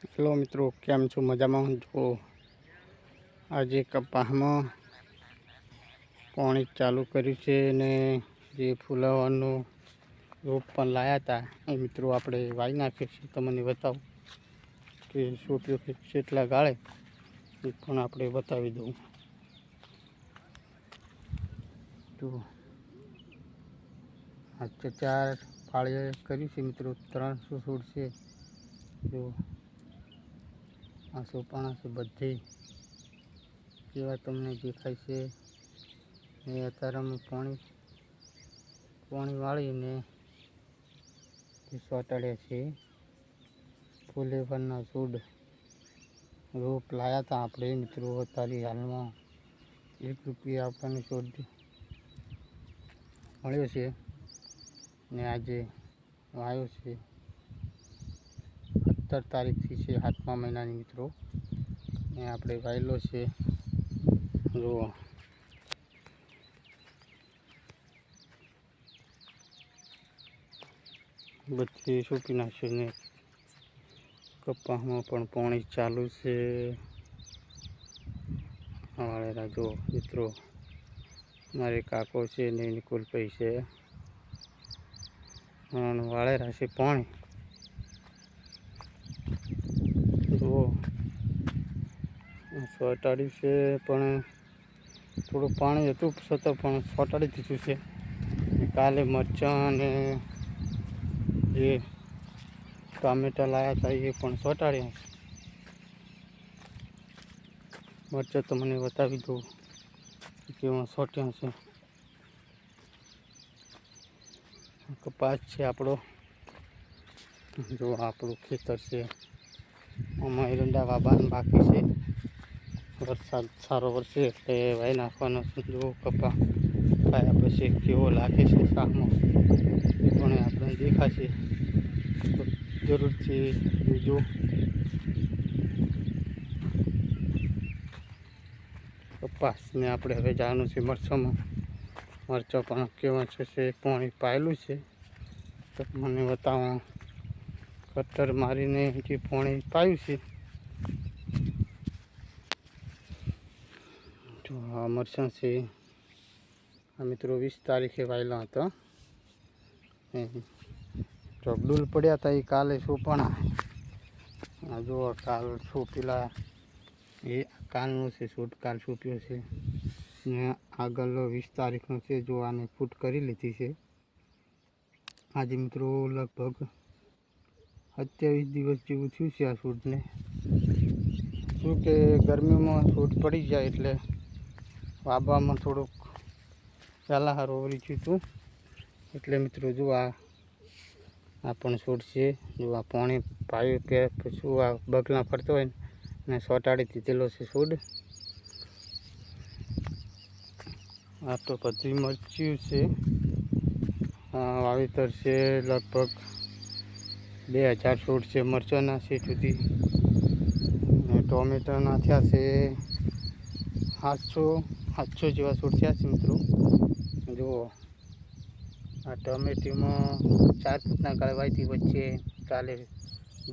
Hello મિત્રો, કેમ છો? મજામાં? જો આજે કપાસમાં પાણી ચાલુ કર્યું છે ને જે ફુલાવાનું રોપ પણ લાવ્યા હતા એ મિત્રો આપણે વાવી નાખ્યું છે. તમને બતાવું કે છોટીઓ કેટલા ગાળે એ પણ આપણે બતાવી દઉં. તો આ 4 ફાળીએ કર્યું છે મિત્રો, 300 છોડ છે. જો આ સોપાણા છે બધી કેવા તમને દેખાય છે. એ અત્યારે અમે પાણી વાળીને સોટાડ્યા છે. ફૂલેવરના છોડ રોપ લાવ્યા હતા આપણે મિત્રો. અત્યારે હાલમાં 1 રૂપિયા આપણને છોડ મળ્યો છે ને આજે વાવ્યો છે. 17 તારીખથી છે, 7મા મહિનાની મિત્રો. ને આપણે વાયેલો છે. જો બધી સૂકી નાખ્યું ને કપાસમાં પણ પાણી ચાલુ છે. વાળેલા જો મિત્રો, મારે કાકો છે ને નિકુલભાઈ છે, વાળેલા છે પાણી. જુઓ સોટાડ્યું છે પણ થોડું પાણી હતું છતાં પણ સોટાડી દીધું છે. કાલે મરચાં અને જે ટામેટા લાવ્યા હતા એ પણ સોટાડ્યા છે. મરચાં તમને બતાવી દઉં કેવા સોટ્યા છે. કપાસ છે આપણો. જો આપણું ખેતર છે. આમાં એરંડા વાવવાનું બાકી છે. વરસાદ સારો વરસે એટલે વાવી નાખવાનો છે. જો કપા ખાયા પછી કેવો લાગે છે શાકમાં એ પણ આપણે દેખાશે. તો જરૂરથી જોજો. કપાસને આપણે હવે જવાનું છે મરચાંમાં. મરચાં પણ કેવા છે, પાણી પાયેલું છે તો મને બતાવો. કટર મારીને જે પાણી પાયું છે. જો આ મરચાં છે. આ મિત્રો 20 તારીખે વાયેલા હતા. ચોકડુલ પડ્યા હતા એ કાલે સોપાણા. આ જો કાલ સોપેલા એ કાલનો છે શૂટ, કાલ સોંપ્યો છે ને આગળનો 20 તારીખનો છે. જો આને ફૂટ કરી લીધી છે. આજે મિત્રો લગભગ 27 દિવસ જેવું થયું છે આ શૂટને. શું કે ગરમીમાં શૂટ પડી જાય એટલે વાવવામાં થોડુંક ચાલા હારું વળી ગયું હતું. એટલે મિત્રો જો આ પણ છોડ છે. જો આ પાણી પાયું કે પછી આ બગલા ફરતો હોય ને સોટાડી દીધેલો છે છોડ. આ તો બધી મરચી છે. વાવેતર છે લગભગ 2000 છોડ છે મરચાંના છે સુધી. ટોમેટોના થયા છે 700 જેવા છોડ થયા છે મિત્રો. જુઓ આ ટમેટીમાં 4 ફૂટના ગાળે વાવી વચ્ચે કાલે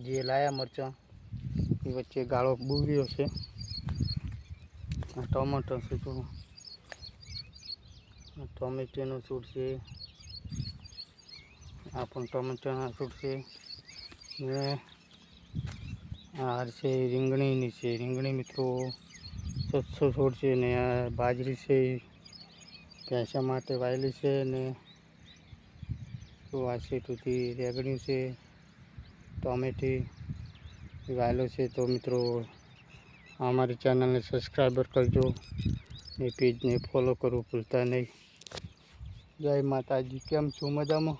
જે લાયા મરચાં એ વચ્ચે ગાળો બુર્યો છે. આ ટોમેટો છે. જુઓ ટોમેટોનો છોડ છે. આ પણ ટોમેટોના છોડ છે ને આ છે રીંગણીની છે. રીંગણી મિત્રો 700 છોડ છે ને આ બાજરી છે ભેંસા માટે વાયેલી છે ને આ છે સુધી રેગણ્યું છે. ટોમેટી વાયેલો છે. તો મિત્રો અમારી ચેનલને સબસ્ક્રાઈબર કરજો ને પેજને ફોલો કરવું ભૂલતા નહીં. જય માતાજી. કેમ છો? મજામાં?